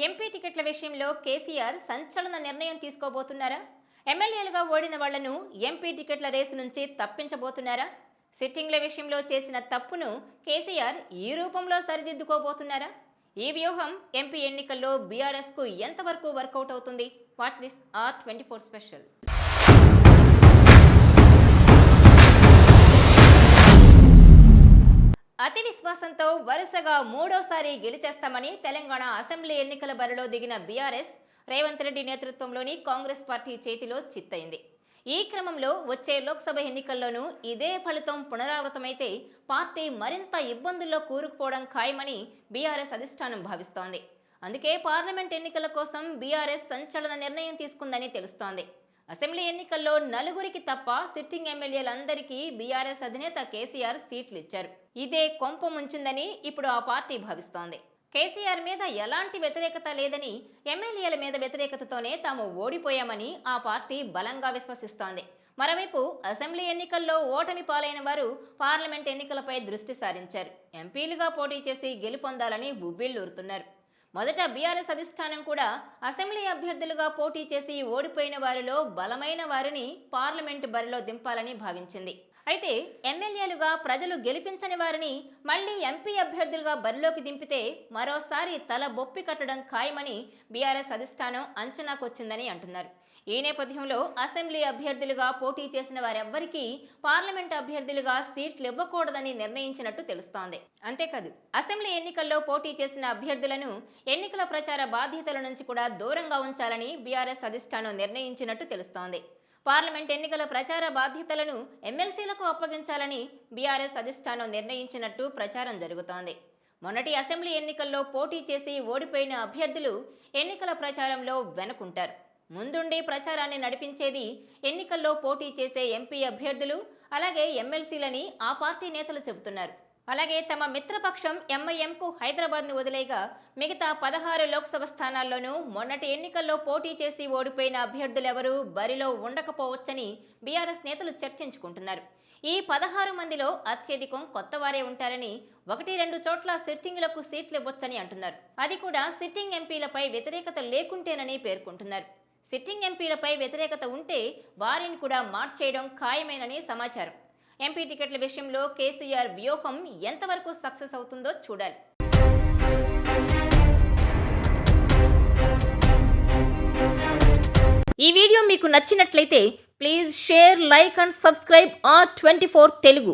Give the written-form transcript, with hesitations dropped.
MP టికెట్ల విషయంలో కేసీఆర్ సంచలన నిర్ణయం తీసుకోబోతున్నారా? ఎమ్మెల్యేలుగా ఓడిన వాళ్లను ఎంపీ టికెట్ల రేసు నుంచి తప్పించబోతున్నారా? సిట్టింగ్ల విషయంలో చేసిన తప్పును కేసీఆర్ ఈ రూపంలో సరిదిద్దుకోబోతున్నారా? ఈ వ్యూహం ఎంపీ ఎన్నికల్లో బీఆర్ఎస్ కు ఎంతవరకు వర్కౌట్ అవుతుంది? Watch this R24 special. అతి విశ్వాసంతో వరుసగా మూడోసారి గెలిచేస్తామని తెలంగాణ అసెంబ్లీ ఎన్నికల బరిలో దిగిన బీఆర్ఎస్ రేవంత్ రెడ్డి నేతృత్వంలోని కాంగ్రెస్ పార్టీ చేతిలో చిత్తయింది. ఈ క్రమంలో వచ్చే లోక్సభ ఎన్నికల్లోనూ ఇదే ఫలితం పునరావృతమైతే పార్టీ మరింత ఇబ్బందుల్లో కూరుకుపోవడం ఖాయమని బీఆర్ఎస్ అధిష్టానం భావిస్తోంది. అందుకే పార్లమెంట్ ఎన్నికల కోసం బీఆర్ఎస్ సంచలన నిర్ణయం తీసుకుందని తెలుస్తోంది. అసెంబ్లీ ఎన్నికల్లో నలుగురికి తప్ప సిట్టింగ్ ఎమ్మెల్యేలందరికీ బీఆర్ఎస్ అధినేత కేసీఆర్ సీట్లు ఇచ్చారు. ఇదే కొంప ముంచిందని ఇప్పుడు ఆ పార్టీ భావిస్తోంది. కేసీఆర్ మీద ఎలాంటి వ్యతిరేకత లేదని, ఎమ్మెల్యేల మీద వ్యతిరేకతతోనే తాము ఓడిపోయామని ఆ పార్టీ బలంగా విశ్వసిస్తోంది. మరోవైపు అసెంబ్లీ ఎన్నికల్లో ఓటమి పాలైన వారు పార్లమెంట్ ఎన్నికలపై దృష్టి సారించారు. ఎంపీలుగా పోటీ చేసి గెలుపొందాలని ఉవ్విళ్లూరుతున్నారు. మొదట బీఆర్ఎస్ అధిష్టానం కూడా అసెంబ్లీ అభ్యర్థులుగా పోటీ చేసి ఓడిపోయిన వారిలో బలమైన వారిని పార్లమెంటు బరిలో దింపాలని భావించింది. అయితే ఎమ్మెల్యేలుగా ప్రజలు గెలిపించని వారిని మళ్లీ ఎంపీ అభ్యర్థులుగా బరిలోకి దింపితే మరోసారి తల బొప్పి కట్టడం ఖాయమని బీఆర్ఎస్ అధిష్టానం అంచనాకొచ్చిందని అంటున్నారు. ఈ నేపథ్యంలో అసెంబ్లీ అభ్యర్థులుగా పోటీ చేసిన వారెవ్వరికీ పార్లమెంట్ అభ్యర్థులుగా సీట్లు ఇవ్వకూడదని నిర్ణయించినట్టు తెలుస్తోంది. అంతేకాదు అసెంబ్లీ ఎన్నికల్లో పోటీ చేసిన అభ్యర్థులను ఎన్నికల ప్రచార బాధ్యతల నుంచి కూడా దూరంగా ఉంచాలని బీఆర్ఎస్ అధిష్టానం నిర్ణయించినట్టు తెలుస్తోంది. పార్లమెంట్ ఎన్నికల ప్రచార బాధ్యతలను ఎమ్మెల్సీలకు అప్పగించాలని బీఆర్ఎస్ అధిష్టానం నిర్ణయించినట్టు ప్రచారం జరుగుతోంది. మొన్నటి అసెంబ్లీ ఎన్నికల్లో పోటీ చేసి ఓడిపోయిన అభ్యర్థులు ఎన్నికల ప్రచారంలో వెనుకుంటారు. ముందుండి ప్రచారాన్ని నడిపించేది ఎన్నికల్లో పోటీ చేసే ఎంపీ అభ్యర్థులు, అలాగే ఎమ్మెల్సీలని ఆ పార్టీ నేతలు చెబుతున్నారు. అలాగే తమ మిత్రపక్షం ఎంఐఎంకు హైదరాబాద్ను వదిలేగా మిగతా 16 లోక్సభ స్థానాల్లోనూ మొన్నటి ఎన్నికల్లో పోటీ చేసి ఓడిపోయిన అభ్యర్థులెవరూ బరిలో ఉండకపోవచ్చని బీఆర్ఎస్ నేతలు చర్చించుకుంటున్నారు. ఈ 16 మందిలో అత్యధికం కొత్తవారే ఉంటారని, 1-2 చోట్ల సిట్టింగులకు సీట్లు ఇవ్వొచ్చని అంటున్నారు. అది కూడా సిట్టింగ్ ఎంపీలపై వ్యతిరేకత లేకుంటేనని పేర్కొంటున్నారు. సిట్టింగ్ ఎంపీలపై వ్యతిరేకత ఉంటే వారిని కూడా మార్చేయడం ఖాయమేనని సమాచారం. ఎంపీ టికెట్ల విషయంలో కేసీఆర్ వ్యూహం ఎంతవరకు సక్సెస్ అవుతుందో చూడాలి. ఈ వీడియో మీకు నచ్చినట్లయితే please share, like and subscribe R24 Telugu.